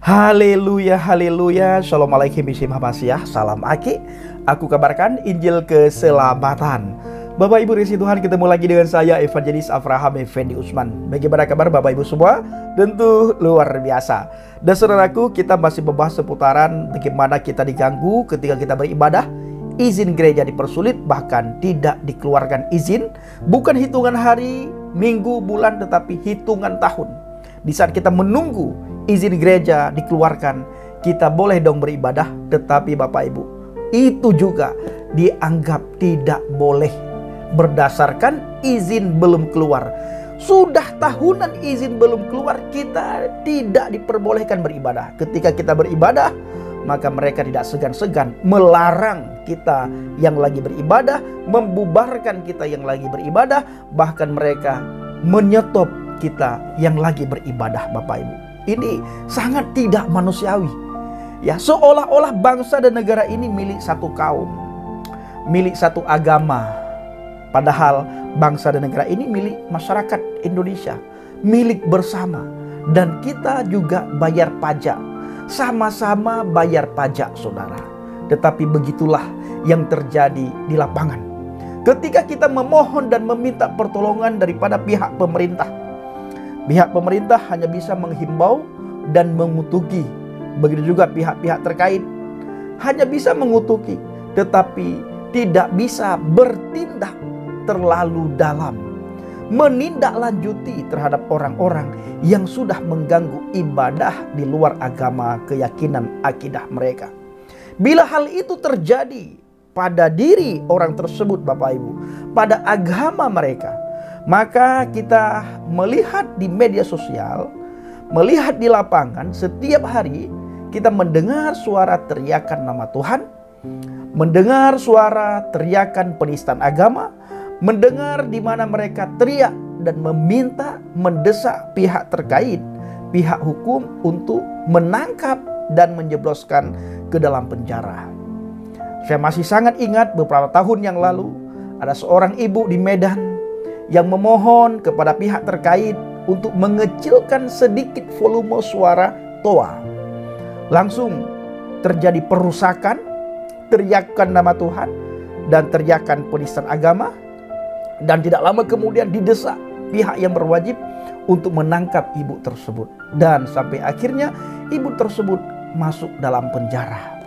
Haleluya, haleluya. Shalom alaikum bismillahirrahmanirrahim. Salam Aki. Aku kabarkan Injil keselamatan. Bapak Ibu risi Tuhan, ketemu lagi dengan saya Evangelis Avraham Effendi Usman. Bagaimana kabar Bapak Ibu semua? Tentu luar biasa. Dan saudaraku, kita masih membahas seputaran bagaimana kita diganggu ketika kita beribadah. Izin gereja dipersulit, bahkan tidak dikeluarkan izin. Bukan hitungan hari, minggu, bulan, tetapi hitungan tahun. Di saat kita menunggu izin gereja dikeluarkan, kita boleh dong beribadah. Tetapi Bapak Ibu, itu juga dianggap tidak boleh berdasarkan izin belum keluar. Sudah tahunan izin belum keluar, kita tidak diperbolehkan beribadah. Ketika kita beribadah, maka mereka tidak segan-segan melarang kita yang lagi beribadah, membubarkan kita yang lagi beribadah, bahkan mereka menyetop kita yang lagi beribadah. Bapak Ibu, ini sangat tidak manusiawi. Ya, seolah-olah bangsa dan negara ini milik satu kaum, milik satu agama. Padahal bangsa dan negara ini milik masyarakat Indonesia, milik bersama. Dan kita juga bayar pajak, sama-sama bayar pajak saudara. Tetapi begitulah yang terjadi di lapangan. Ketika kita memohon dan meminta pertolongan daripada pihak pemerintah, pihak pemerintah hanya bisa menghimbau dan mengutuki. Begitu juga pihak-pihak terkait hanya bisa mengutuki, tetapi tidak bisa bertindak terlalu dalam, menindaklanjuti terhadap orang-orang yang sudah mengganggu ibadah di luar agama, keyakinan, akidah mereka. Bila hal itu terjadi pada diri orang tersebut Bapak Ibu, pada agama mereka, maka kita melihat di media sosial, melihat di lapangan, setiap hari kita mendengar suara teriakan nama Tuhan, mendengar suara teriakan penistaan agama, mendengar di mana mereka teriak dan meminta, mendesak pihak terkait, pihak hukum untuk menangkap dan menjebloskan ke dalam penjara. Saya masih sangat ingat beberapa tahun yang lalu ada seorang ibu di Medan yang memohon kepada pihak terkait untuk mengecilkan sedikit volume suara toa. Langsung terjadi perusakan, teriakan nama Tuhan dan teriakan penistaan agama. Dan tidak lama kemudian didesak pihak yang berwajib untuk menangkap ibu tersebut. Dan sampai akhirnya ibu tersebut masuk dalam penjara.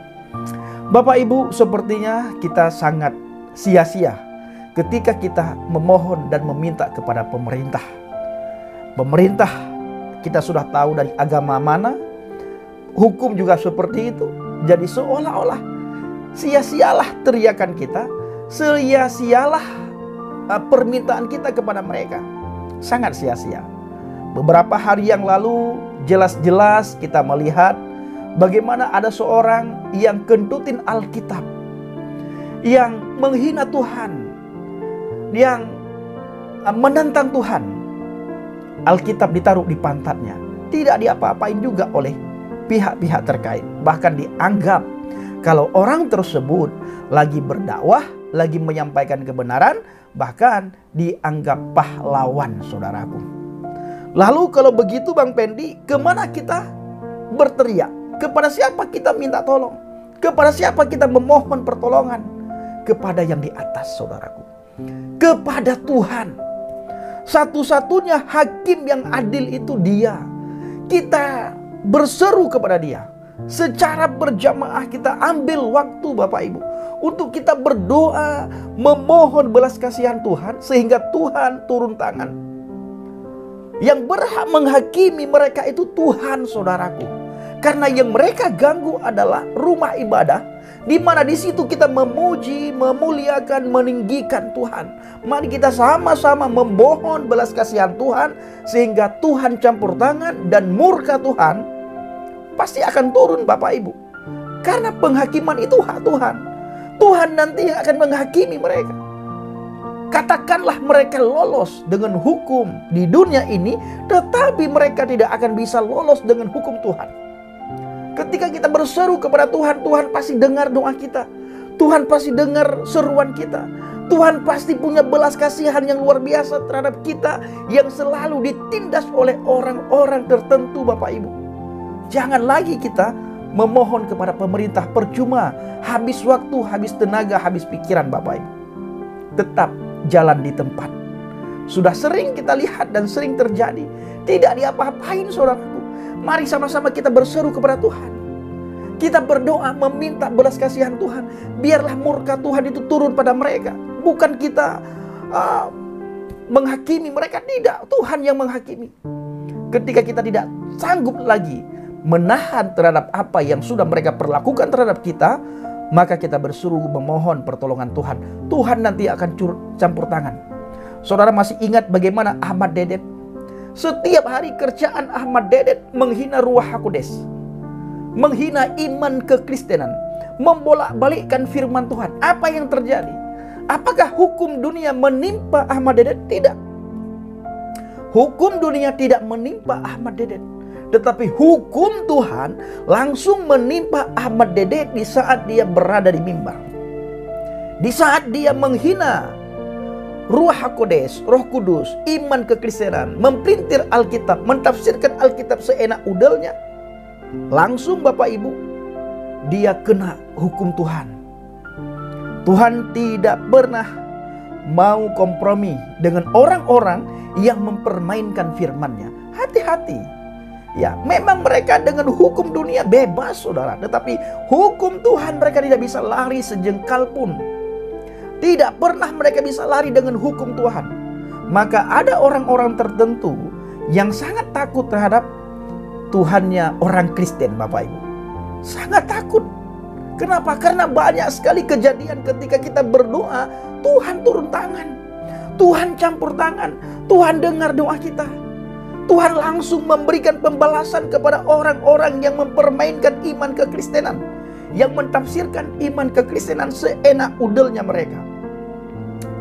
Bapak Ibu, sepertinya kita sangat sia-sia ketika kita memohon dan meminta kepada pemerintah. Pemerintah kita sudah tahu dari agama mana, hukum juga seperti itu. Jadi seolah-olah sia-sialah teriakan kita, sia-sialah permintaan kita kepada mereka. Sangat sia-sia. Beberapa hari yang lalu jelas-jelas kita melihat bagaimana ada seorang yang kentutin Alkitab, yang menghina Tuhan, yang menentang Tuhan. Alkitab ditaruh di pantatnya, tidak diapa-apain juga oleh pihak-pihak terkait. Bahkan dianggap kalau orang tersebut lagi berdakwah, lagi menyampaikan kebenaran, bahkan dianggap pahlawan saudaraku. Lalu kalau begitu Bang Pendi, kemana kita berteriak? Kepada siapa kita minta tolong? Kepada siapa kita memohon pertolongan? Kepada yang di atas saudaraku, kepada Tuhan. Satu-satunya hakim yang adil itu Dia. Kita berseru kepada Dia. Secara berjamaah kita ambil waktu Bapak Ibu untuk kita berdoa, memohon belas kasihan Tuhan, sehingga Tuhan turun tangan. Yang berhak menghakimi mereka itu Tuhan saudaraku. Karena yang mereka ganggu adalah rumah ibadah, di mana di situ kita memuji, memuliakan, meninggikan Tuhan. Mari kita sama-sama memohon belas kasihan Tuhan, sehingga Tuhan campur tangan dan murka Tuhan pasti akan turun Bapak Ibu. Karena penghakiman itu hak Tuhan. Tuhan nanti yang akan menghakimi mereka. Katakanlah mereka lolos dengan hukum di dunia ini, tetapi mereka tidak akan bisa lolos dengan hukum Tuhan. Ketika kita berseru kepada Tuhan, Tuhan pasti dengar doa kita. Tuhan pasti dengar seruan kita. Tuhan pasti punya belas kasihan yang luar biasa terhadap kita yang selalu ditindas oleh orang-orang tertentu Bapak Ibu. Jangan lagi kita memohon kepada pemerintah percuma, habis waktu, habis tenaga, habis pikiran Bapak Ibu. Tetap jalan di tempat. Sudah sering kita lihat dan sering terjadi, tidak diapa-apain saudaraku. Mari sama-sama kita berseru kepada Tuhan. Kita berdoa meminta belas kasihan Tuhan. Biarlah murka Tuhan itu turun pada mereka. Bukan kita menghakimi mereka, tidak. Tuhan yang menghakimi. Ketika kita tidak sanggup lagi menahan terhadap apa yang sudah mereka perlakukan terhadap kita, maka kita berseru memohon pertolongan Tuhan. Tuhan nanti akan campur tangan. Saudara masih ingat bagaimana Ahmad Dedet? Setiap hari kerjaan Ahmad Dedet menghina Ruach HaKodes, menghina iman kekristenan, membolak-balikkan firman Tuhan. Apa yang terjadi? Apakah hukum dunia menimpa Ahmad Dedet? Tidak. Hukum dunia tidak menimpa Ahmad Dedet. Tetapi hukum Tuhan langsung menimpa Ahmad Dedet di saat dia berada di mimbar. Di saat dia menghina Ruach HaKodes, Roh Kudus, iman kekristenan, memprintir Alkitab, mentafsirkan Alkitab seenak udelnya. Langsung Bapak Ibu, dia kena hukum Tuhan. Tuhan tidak pernah mau kompromi dengan orang-orang yang mempermainkan firman-Nya. Hati-hati. Ya, memang mereka dengan hukum dunia bebas saudara, tetapi hukum Tuhan mereka tidak bisa lari sejengkal pun. Tidak pernah mereka bisa lari dengan hukum Tuhan. Maka ada orang-orang tertentu yang sangat takut terhadap Tuhannya orang Kristen Bapak Ibu. Sangat takut. Kenapa? Karena banyak sekali kejadian ketika kita berdoa, Tuhan turun tangan. Tuhan campur tangan. Tuhan dengar doa kita. Tuhan langsung memberikan pembalasan kepada orang-orang yang mempermainkan iman kekristenan, yang mentafsirkan iman kekristenan seenak udelnya mereka.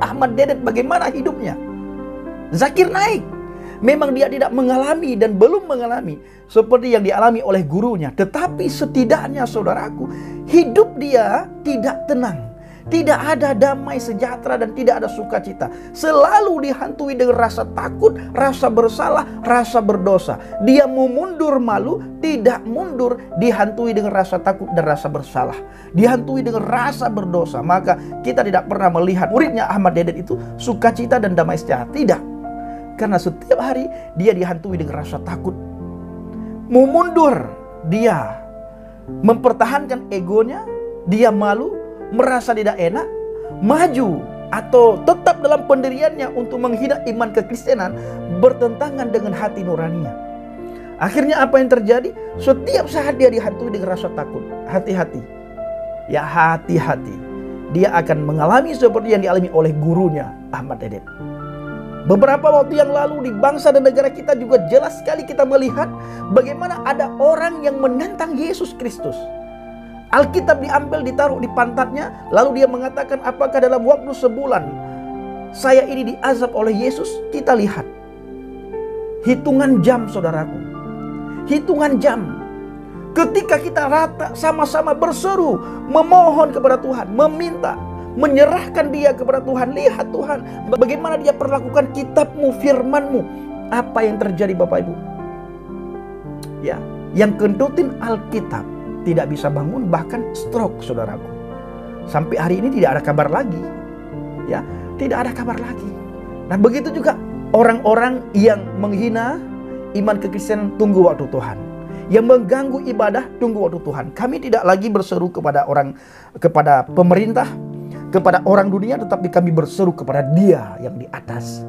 Ahmad Dedet bagaimana hidupnya? Zakir Naik, memang dia tidak mengalami dan belum mengalami seperti yang dialami oleh gurunya, tetapi setidaknya saudaraku, hidup dia tidak tenang. Tidak ada damai sejahtera dan tidak ada sukacita. Selalu dihantui dengan rasa takut, rasa bersalah, rasa berdosa. Dia mau mundur malu, tidak mundur, dihantui dengan rasa takut dan rasa bersalah. Dihantui dengan rasa berdosa. Maka kita tidak pernah melihat muridnya Ahmad Dedet itu sukacita dan damai sejahtera. Tidak. Karena setiap hari dia dihantui dengan rasa takut. Mau mundur, dia mempertahankan egonya, dia malu, merasa tidak enak, maju atau tetap dalam pendiriannya untuk menghina iman kekristenan bertentangan dengan hati nuraninya. Akhirnya apa yang terjadi? Setiap saat dia dihantui dengan rasa takut. Hati-hati. Ya hati-hati. Dia akan mengalami seperti yang dialami oleh gurunya Ahmad Dedet. Beberapa waktu yang lalu di bangsa dan negara kita juga jelas sekali kita melihat bagaimana ada orang yang menentang Yesus Kristus. Alkitab diambil, ditaruh di pantatnya, lalu dia mengatakan, apakah dalam waktu sebulan saya ini diazab oleh Yesus? Kita lihat. Hitungan jam saudaraku. Hitungan jam. Ketika kita rata sama-sama berseru, memohon kepada Tuhan, meminta, menyerahkan dia kepada Tuhan. Lihat Tuhan, bagaimana dia perlakukan kitab-Mu, firman-Mu. Apa yang terjadi Bapak Ibu? Ya, yang kentutin Alkitab tidak bisa bangun, bahkan stroke saudaraku. Sampai hari ini tidak ada kabar lagi. Ya, tidak ada kabar lagi. Nah, begitu juga orang-orang yang menghina iman kekristenan, tunggu waktu Tuhan. Yang mengganggu ibadah, tunggu waktu Tuhan. Kami tidak lagi berseru kepada pemerintah, kepada orang dunia, tetapi kami berseru kepada Dia yang di atas.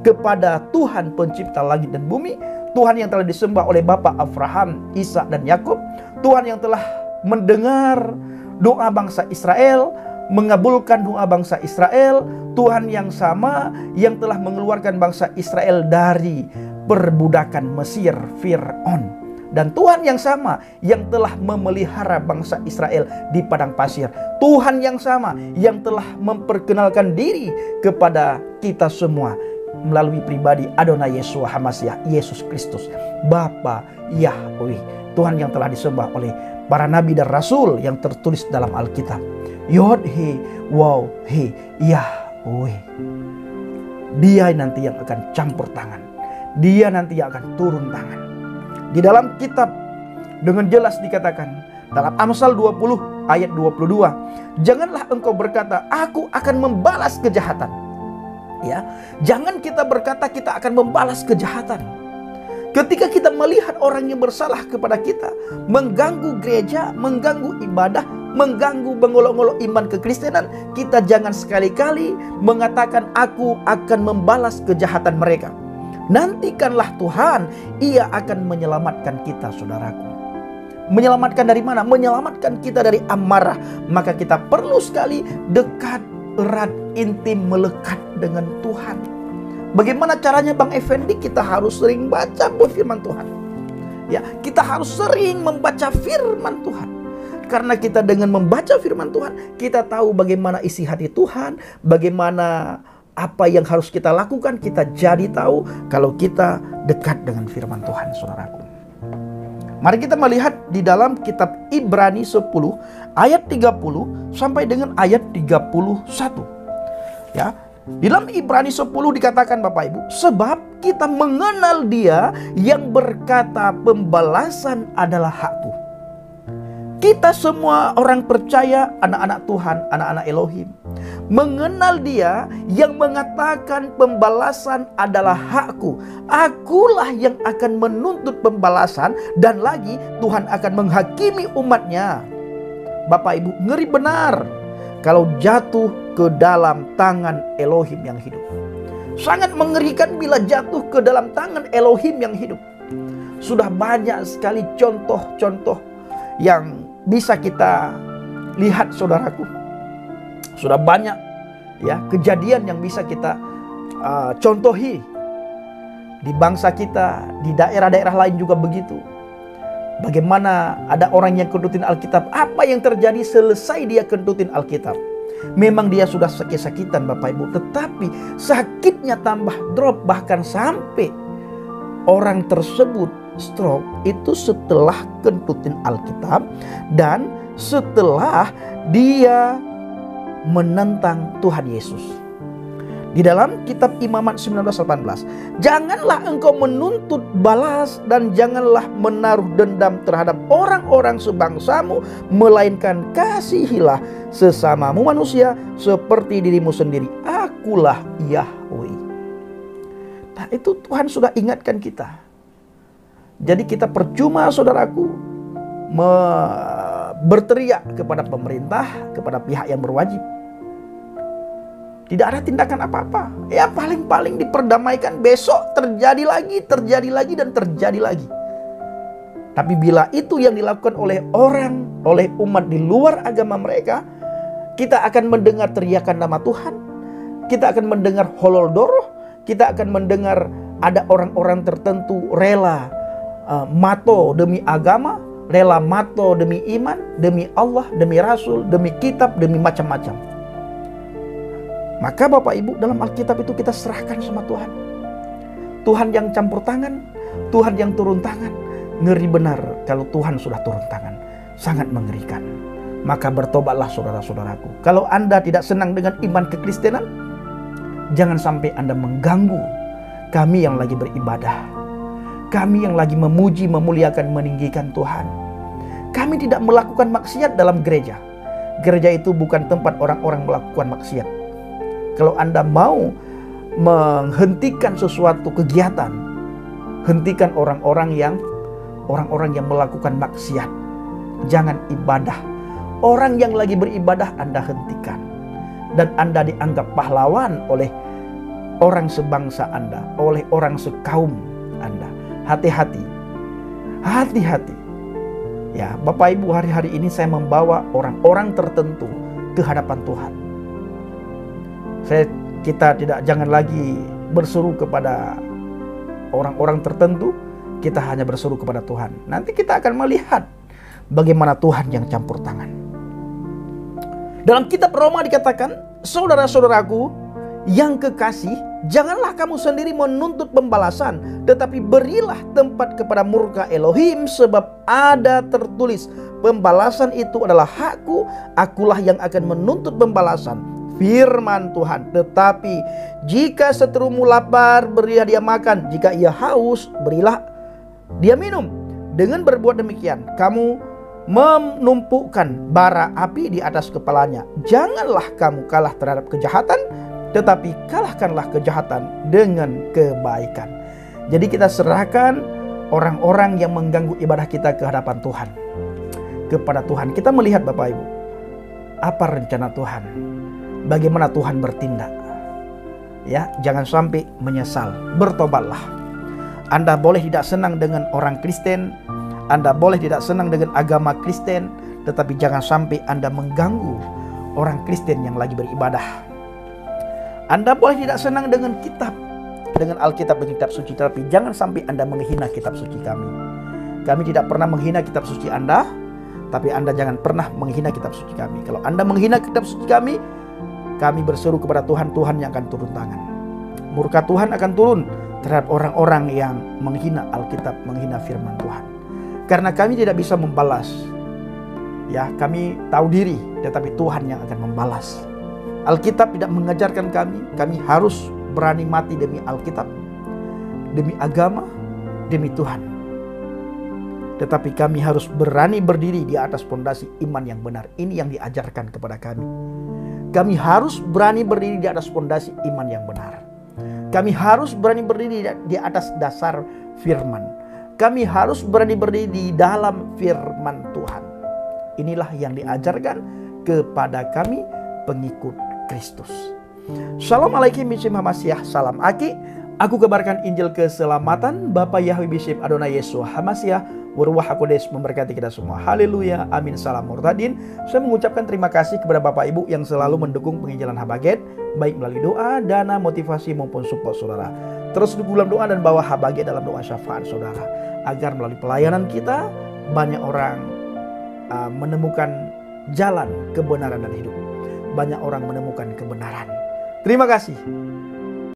Kepada Tuhan pencipta langit dan bumi, Tuhan yang telah disembah oleh Bapa Abraham, Ishak dan Yakub, Tuhan yang telah mendengar doa bangsa Israel, mengabulkan doa bangsa Israel, Tuhan yang sama yang telah mengeluarkan bangsa Israel dari perbudakan Mesir, Fir'aun. Dan Tuhan yang sama yang telah memelihara bangsa Israel di padang pasir. Tuhan yang sama yang telah memperkenalkan diri kepada kita semua melalui pribadi Adonai Yeshua HaMashiach, Yesus Kristus, Bapa Yahweh. Tuhan yang telah disembah oleh para nabi dan rasul yang tertulis dalam Alkitab. Yod He Waw He Yahweh. Dia nanti yang akan campur tangan. Dia nanti yang akan turun tangan. Di dalam kitab Dengan jelas dikatakan dalam Amsal 20 ayat 22, janganlah engkau berkata, aku akan membalas kejahatan. Ya, jangan kita berkata kita akan membalas kejahatan. Ketika kita melihat orang yang bersalah kepada kita, mengganggu gereja, mengganggu ibadah, mengganggu mengolok-olok iman kekristenan, kita jangan sekali-kali mengatakan aku akan membalas kejahatan mereka. Nantikanlah Tuhan, Ia akan menyelamatkan kita, saudaraku. Menyelamatkan dari mana? Menyelamatkan kita dari amarah. Maka kita perlu sekali dekat, erat, intim, melekat dengan Tuhan. Bagaimana caranya Bang Effendi? Kita harus sering baca firman Tuhan. Ya, kita harus sering membaca firman Tuhan. Karena kita dengan membaca firman Tuhan, kita tahu bagaimana isi hati Tuhan, bagaimana apa yang harus kita lakukan. Kita jadi tahu kalau kita dekat dengan firman Tuhan, saudaraku. Mari kita melihat di dalam kitab Ibrani 10 ayat 30 sampai dengan ayat 31. Ya, di dalam Ibrani 10 dikatakan Bapak Ibu, sebab kita mengenal Dia yang berkata pembalasan adalah hakku. Kita semua orang percaya, anak-anak Tuhan, anak-anak Elohim, mengenal Dia yang mengatakan pembalasan adalah hakku. Akulah yang akan menuntut pembalasan, dan lagi Tuhan akan menghakimi umatnya. Bapak Ibu, ngeri benar kalau jatuh ke dalam tangan Elohim yang hidup. Sangat mengerikan bila jatuh ke dalam tangan Elohim yang hidup. Sudah banyak sekali contoh-contoh yang bisa kita lihat, saudaraku. Sudah banyak ya kejadian yang bisa kita contohi di bangsa kita, di daerah-daerah lain juga begitu. Bagaimana ada orang yang kentutin Alkitab, apa yang terjadi selesai dia kentutin Alkitab? Memang dia sudah sakit-sakitan Bapak Ibu, tetapi sakitnya tambah drop, bahkan sampai orang tersebut stroke itu setelah kentutin Alkitab dan setelah dia menentang Tuhan Yesus. Di dalam kitab Imamat 19:18, janganlah engkau menuntut balas dan janganlah menaruh dendam terhadap orang-orang sebangsamu, melainkan kasihilah sesamamu manusia seperti dirimu sendiri. Akulah Yahweh. Nah, itu Tuhan sudah ingatkan kita. Jadi kita percuma, saudaraku, berteriak kepada pemerintah, kepada pihak yang berwajib. Tidak ada tindakan apa-apa. Ya paling-paling diperdamaikan, besok terjadi lagi, dan terjadi lagi. Tapi bila itu yang dilakukan oleh orang, oleh umat di luar agama mereka, kita akan mendengar teriakan nama Tuhan. Kita akan mendengar holol doroh. Kita akan mendengar ada orang-orang tertentu rela mato demi agama, rela mato demi iman, demi Allah, demi Rasul, demi kitab, demi macam-macam. Maka Bapak Ibu, dalam Alkitab itu kita serahkan sama Tuhan. Tuhan yang campur tangan, Tuhan yang turun tangan. Ngeri benar kalau Tuhan sudah turun tangan. Sangat mengerikan. Maka bertobatlah saudara-saudaraku. Kalau Anda tidak senang dengan iman kekristenan, jangan sampai Anda mengganggu kami yang lagi beribadah. Kami yang lagi memuji, memuliakan, meninggikan Tuhan. Kami tidak melakukan maksiat dalam gereja. Gereja itu bukan tempat orang-orang melakukan maksiat. Kalau Anda mau menghentikan sesuatu kegiatan, hentikan orang-orang yang melakukan maksiat. Jangan ibadah. Orang yang lagi beribadah Anda hentikan. Dan Anda dianggap pahlawan oleh orang sebangsa Anda, oleh orang sekaum Anda. Hati-hati. Hati-hati. Ya, Bapak Ibu, hari-hari ini saya membawa orang-orang tertentu ke hadapan Tuhan. Kita jangan lagi berseru kepada orang-orang tertentu, kita hanya berseru kepada Tuhan. Nanti kita akan melihat bagaimana Tuhan yang campur tangan. Dalam kitab Roma dikatakan, saudara-saudaraku yang kekasih, janganlah kamu sendiri menuntut pembalasan, tetapi berilah tempat kepada murka Elohim, sebab ada tertulis, pembalasan itu adalah hakku, akulah yang akan menuntut pembalasan. Firman Tuhan. Tetapi jika seterumu lapar, berilah dia makan. Jika ia haus, berilah dia minum. Dengan berbuat demikian, kamu menumpukan bara api di atas kepalanya. Janganlah kamu kalah terhadap kejahatan, tetapi kalahkanlah kejahatan dengan kebaikan. Jadi kita serahkan orang-orang yang mengganggu ibadah kita ke hadapan Tuhan, kepada Tuhan. Kita melihat Bapak Ibu, apa rencana Tuhan, bagaimana Tuhan bertindak. Ya, jangan sampai menyesal, bertobatlah. Anda boleh tidak senang dengan orang Kristen, Anda boleh tidak senang dengan agama Kristen, tetapi jangan sampai Anda mengganggu orang Kristen yang lagi beribadah. Anda boleh tidak senang dengan kitab, dengan Alkitab, dengan kitab suci, tapi jangan sampai Anda menghina kitab suci kami. Kami tidak pernah menghina kitab suci Anda, tapi Anda jangan pernah menghina kitab suci kami. Kalau Anda menghina kitab suci kami berseru kepada Tuhan, Tuhan yang akan turun tangan. Murka Tuhan akan turun terhadap orang-orang yang menghina Alkitab, menghina firman Tuhan. Karena kami tidak bisa membalas. Ya, kami tahu diri, tetapi Tuhan yang akan membalas. Alkitab tidak mengajarkan kami harus berani mati demi Alkitab, demi agama, demi Tuhan. Tetapi kami harus berani berdiri di atas fondasi iman yang benar. Ini yang diajarkan kepada kami. Kami harus berani berdiri di atas fondasi iman yang benar. Kami harus berani berdiri di atas dasar firman. Kami harus berani berdiri di dalam firman Tuhan. Inilah yang diajarkan kepada kami pengikut Kristus. Shalom alaikum Bishim Hamasyah, salam Aki. Aku kabarkan Injil keselamatan Bapa Yahweh Bishim Adonai Yeshua Hamasyah, Waruah HaKodesh memberkati kita semua. Haleluya, amin, salam murtadin. Saya mengucapkan terima kasih kepada Bapak Ibu yang selalu mendukung penginjilan Habaget, baik melalui doa, dana, motivasi maupun support saudara. Terus dukung dalam doa dan bawa Habaget dalam doa syafaat saudara, agar melalui pelayanan kita banyak orang menemukan jalan kebenaran dan hidup. Banyak orang menemukan kebenaran. Terima kasih.